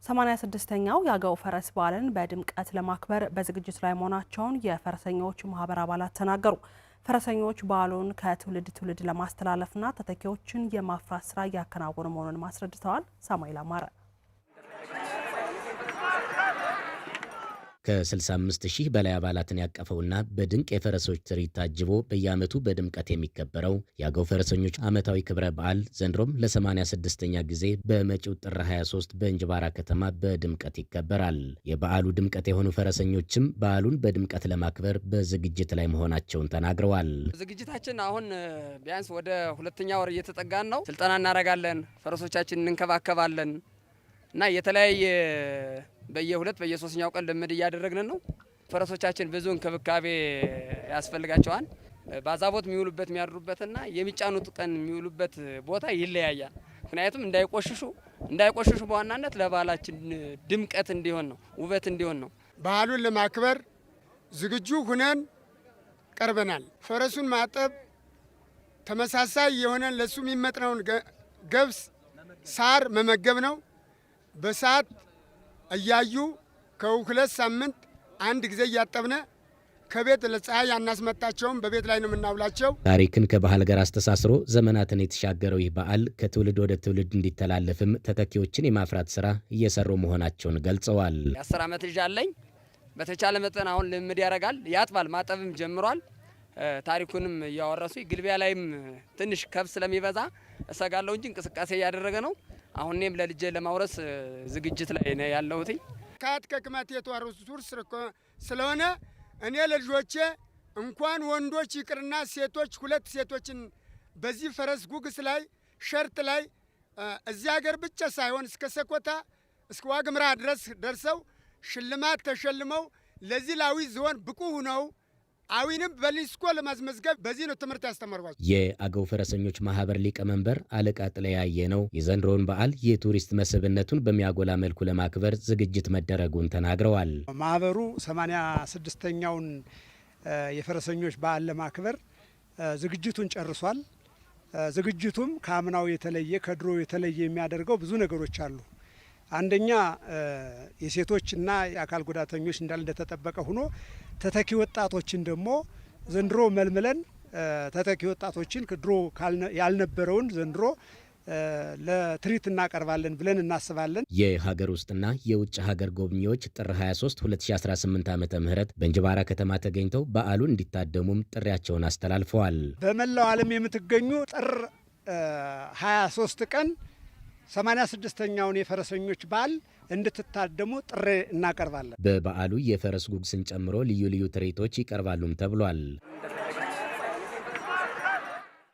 86ኛው የአገው ፈረስ በዓልን በድምቀት ለማክበር በዝግጅት ላይ መሆናቸውን የፈረሰኞች ማህበር አባላት ተናገሩ። ፈረሰኞች በዓሉን ከትውልድ ትውልድ ለማስተላለፍና ተተኪዎችን የማፍራት ስራ እያከናወኑ መሆኑን አስረድተዋል። ሳሙኤል አማረ ከ65,000 በላይ አባላትን ያቀፈውና በድንቅ የፈረሶች ትርኢት ታጅቦ በየዓመቱ በድምቀት የሚከበረው የአገው ፈረሰኞች ዓመታዊ ክብረ በዓል ዘንድሮም ለ86ኛ ጊዜ በመጪው ጥር 23 በእንጅባራ ከተማ በድምቀት ይከበራል። የበዓሉ ድምቀት የሆኑ ፈረሰኞችም በዓሉን በድምቀት ለማክበር በዝግጅት ላይ መሆናቸውን ተናግረዋል። ዝግጅታችን አሁን ቢያንስ ወደ 2ኛ ወር እየተጠጋን ነው። ስልጠና እናደርጋለን፣ ፈረሶቻችንን እንከባከባለን እና የተለያየ በየ2 በየ3ኛው ቀን ልምድ እያደረግን ነው። ፈረሶቻችን ብዙ እንክብካቤ ያስፈልጋቸዋል። ባዛቦት የሚውሉበት የሚያድሩበትና የሚጫኑት ቀን የሚውሉበት ቦታ ይለያያል። ምክንያቱም እንዳይቆሽሹ በዋናነት ለባህላችን ድምቀት እንዲሆን ነው፣ ውበት እንዲሆን ነው። ባህሉን ለማክበር ዝግጁ ሁነን ቀርበናል። ፈረሱን ማጠብ ተመሳሳይ የሆነ ለሱ የሚመጥነውን ገብስ ሳር መመገብ ነው። በሰዓት እያዩ ከ2 ሳምንት አንድ ጊዜ እያጠብነ ከቤት ለፀሐይ አናስመጣቸውም። በቤት ላይ ነው የምናውላቸው። ታሪክን ከባህል ጋር አስተሳስሮ ዘመናትን የተሻገረው ይህ በዓል ከትውልድ ወደ ትውልድ እንዲተላለፍም ተተኪዎችን የማፍራት ስራ እየሰሩ መሆናቸውን ገልጸዋል። የ10 ዓመት ልጅ አለኝ። በተቻለ መጠን አሁን ልምድ ያደርጋል፣ ያጥባል፣ ማጠብም ጀምሯል። ታሪኩንም እያወረሱ ግልቢያ ላይም ትንሽ ከብት ስለሚበዛ እሰጋለሁ እንጂ እንቅስቃሴ እያደረገ ነው። አሁን እኔም ለልጄ ለማውረስ ዝግጅት ላይ ነው ያለሁት። ከአያት ከቅማት የተዋረሱት ውርስ ስለሆነ እኔ ለልጆቼ እንኳን ወንዶች ይቅርና ሴቶች 2 ሴቶችን በዚህ ፈረስ ጉግስ ላይ ሸርት ላይ እዚህ ሀገር ብቻ ሳይሆን እስከ ሰቆጣ እስከ ዋግምራ ድረስ ደርሰው ሽልማት ተሸልመው ለዚህ ላዊ ዞን ብቁ ሆነው አዊንም በሊስኮ ለማስመዝገብ በዚህ ነው ትምህርት ያስተማሯቸው። የአገው ፈረሰኞች ማህበር ሊቀመንበር አለቃ ጥለያየ ነው የዘንድሮውን በዓል የቱሪስት መስህብነቱን በሚያጎላ መልኩ ለማክበር ዝግጅት መደረጉን ተናግረዋል። ማህበሩ 86ኛውን የፈረሰኞች በዓል ለማክበር ዝግጅቱን ጨርሷል። ዝግጅቱም ከአምናው የተለየ ከድሮ የተለየ የሚያደርገው ብዙ ነገሮች አሉ። አንደኛ የሴቶችና የአካል ጉዳተኞች እንደተጠበቀ ሆኖ ተተኪ ወጣቶችን ደግሞ ዘንድሮ መልምለን ተተኪ ወጣቶችን ድሮ ያልነበረውን ዘንድሮ ለትርኢት እናቀርባለን ብለን እናስባለን። የሀገር ውስጥና የውጭ ሀገር ጎብኚዎች ጥር 23 2018 ዓ.ም በእንጅባራ ከተማ ተገኝተው በዓሉን እንዲታደሙም ጥሪያቸውን አስተላልፈዋል። በመላው ዓለም የምትገኙ ጥር 23 ቀን 86ኛውን የፈረሰኞች በዓል እንድትታደሙ ጥሪ እናቀርባለን። በበዓሉ የፈረስ ጉግስን ጨምሮ ልዩ ልዩ ትርኢቶች ይቀርባሉም ተብሏል።